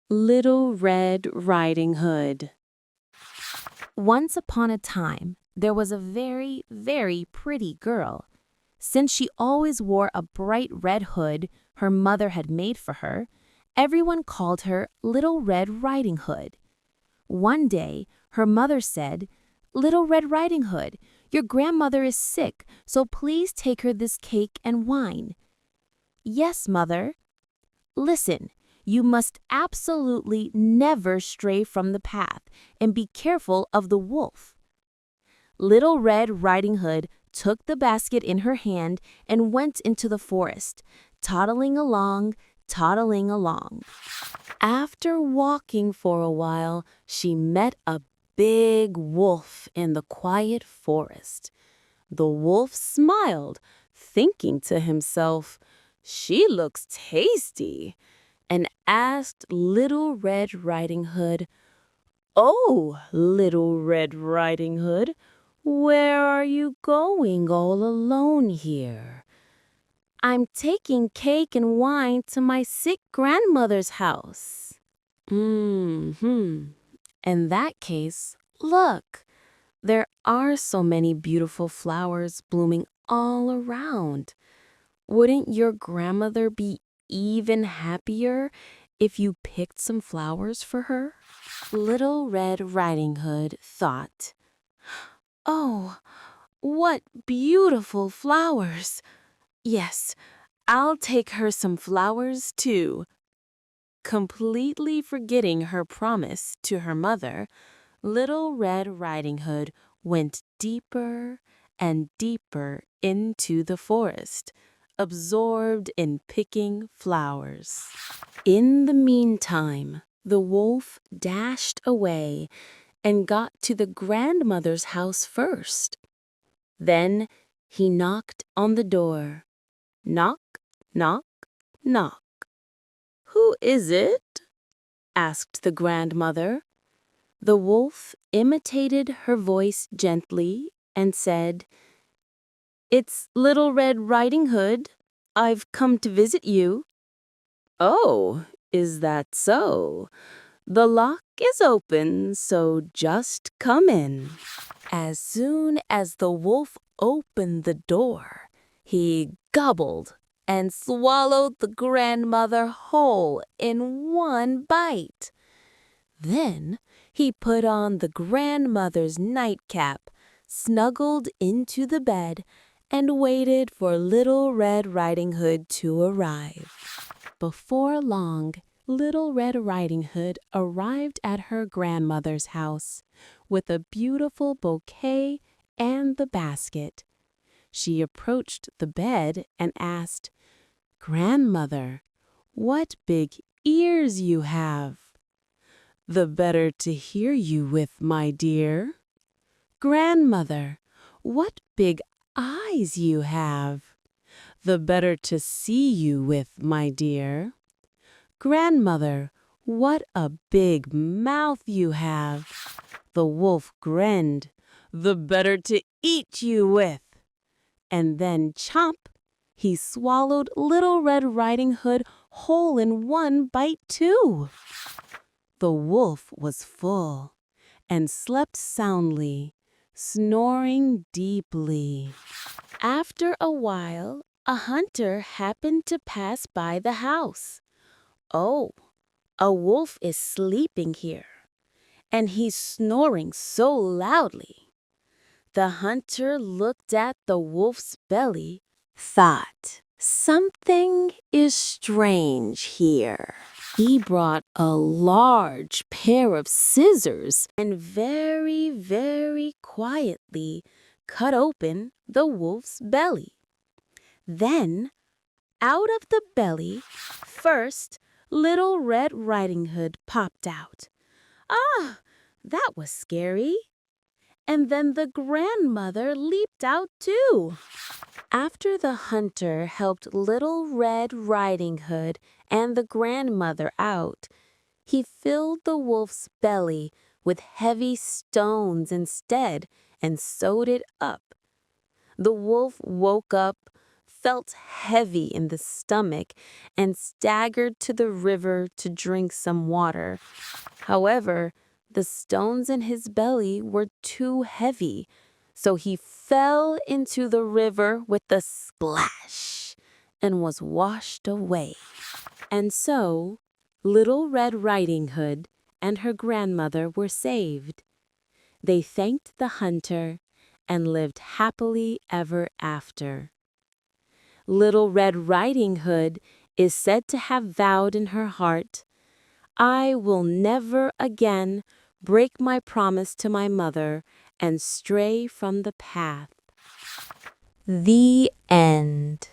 Little Red Riding Hood. Once upon a time, there was a very, very pretty girl. Since she always wore a bright red hood her mother had made for her, everyone called her Little Red Riding Hood. One day, her mother said, "Little Red Riding Hood, your grandmother is sick, so please take her this cake and wine." "Yes, Mother." "Listen, you must absolutely never stray from the path and be careful of the wolf." Little Red Riding Hood took the basket in her hand and went into the forest, toddling along, toddling along. After walking for a while, she met a big wolf in the quiet forest. The wolf smiled, thinking to himself, "She looks tasty," and asked Little Red Riding Hood, "Oh, Little Red Riding Hood, where are you going all alone here?" "I'm taking cake and wine to my sick grandmother's house." In that case, look, there are so many beautiful flowers blooming all around. Wouldn't your grandmother be even happier if you picked some flowers for her? Little Red Riding Hood thought, "Oh, what beautiful flowers! Yes, I'll take her some flowers too." Completely forgetting her promise to her mother, Little Red Riding Hood went deeper and deeper into the forest, absorbed in picking flowers. In the meantime, the wolf dashed away and got to the grandmother's house first. Then he knocked on the door. Knock, knock, knock. "Who is it?" asked the grandmother. The wolf imitated her voice gently and said, "It's Little Red Riding Hood. I've come to visit you." "Oh, is that so? The lock is open, so just come in." As soon as the wolf opened the door, he gobbled and swallowed the grandmother whole in one bite. Then he put on the grandmother's nightcap, snuggled into the bed, and waited for Little Red Riding Hood to arrive. Before long, Little Red Riding Hood arrived at her grandmother's house with a beautiful bouquet and the basket. She approached the bed and asked, "Grandmother, what big ears you have." "The better to hear you with, my dear." "Grandmother, what big eyes you have." "The better to see you with, my dear." "Grandmother, what a big mouth you have." The wolf grinned. "The better to eat you with." And then chomp! He swallowed Little Red Riding Hood whole in one bite too. The wolf was full and slept soundly, snoring deeply. After a while, a hunter happened to pass by the house. "Oh, a wolf is sleeping here, and he's snoring so loudly." The hunter looked at the wolf's belly, thought, "Something is strange here." He brought a large pair of scissors and very, very quietly cut open the wolf's belly. Then, out of the belly, first Little Red Riding Hood popped out. Ah, that was scary. And then the grandmother leaped out too. After the hunter helped Little Red Riding Hood and the grandmother out, he filled the wolf's belly with heavy stones instead and sewed it up. The wolf woke up, felt heavy in the stomach and staggered to the river to drink some water. However, the stones in his belly were too heavy, so he fell into the river with a splash and was washed away. And so, Little Red Riding Hood and her grandmother were saved. They thanked the hunter and lived happily ever after. Little Red Riding Hood is said to have vowed in her heart, "I will never again break my promise to my mother and stray from the path." The end.